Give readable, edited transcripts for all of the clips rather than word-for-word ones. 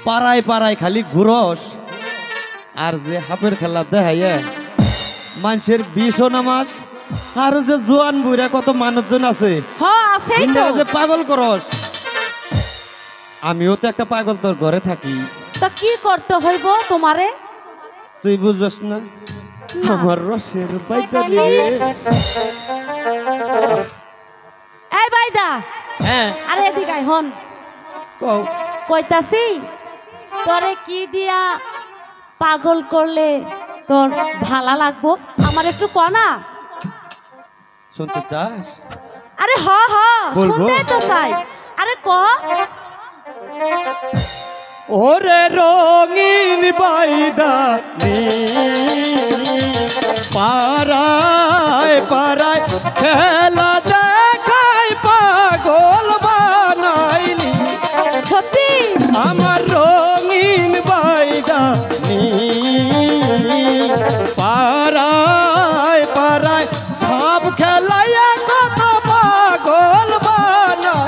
পাড়ায় পাড়ায় খালি ঘুরস আর যে হাফের খেলা দেখাইয়া মানুষের 20 নামাজ আর যে জোয়ান বুড়া কত মানুষজন আছে যে পাগল করস। আমিও তো একটা পাগল তোর ঘরে থাকি, তা কি করতে হইব তোমারে? তুই বুঝছস না আমার রসের বাইদালি। এই বাইদা, হ্যাঁ আরে এদিকে আয় হন। কও কইতাছি তোরে কি দিয়া পাগল করলে তোর ভালো লাগবো আমার একটু ক না। শুনতে চাস? আরে হ হ শুনতে তো চাই, আরে ক। ওরে রঙিন বাইদালি পাড়ায় পাড়ায় খেলা দেখাই পাগল বানাইলি। সত্যি আমার রঙিন বাইদালি পাড়ায় পাড়ায় সব খেলাইয়া কত পাগল বানাইলি।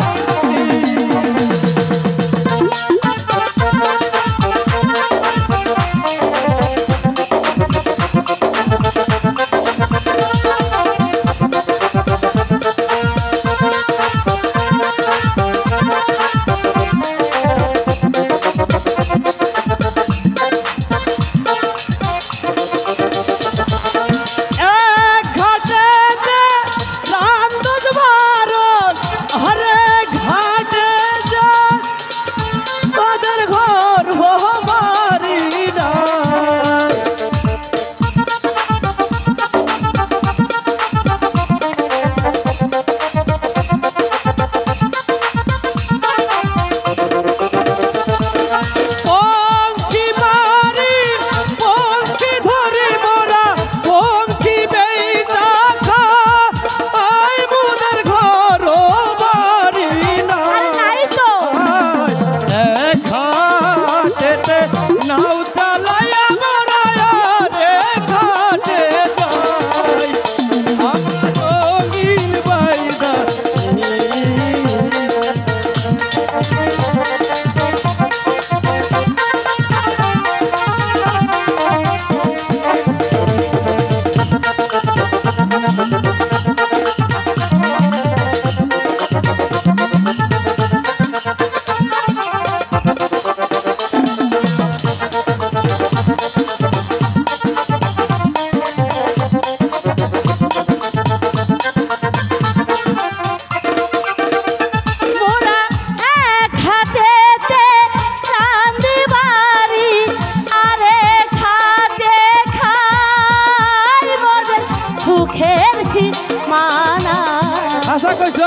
আশা কইছ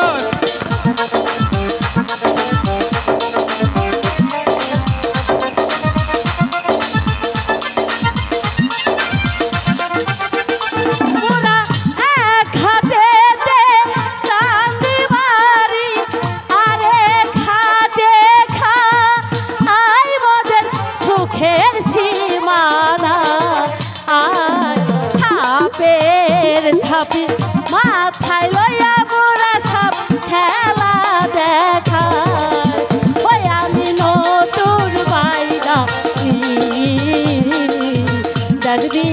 মাথায় লইয়া বুড়া সব খেলা দেখা। ওই আমি নতুন বাইদা দেখবি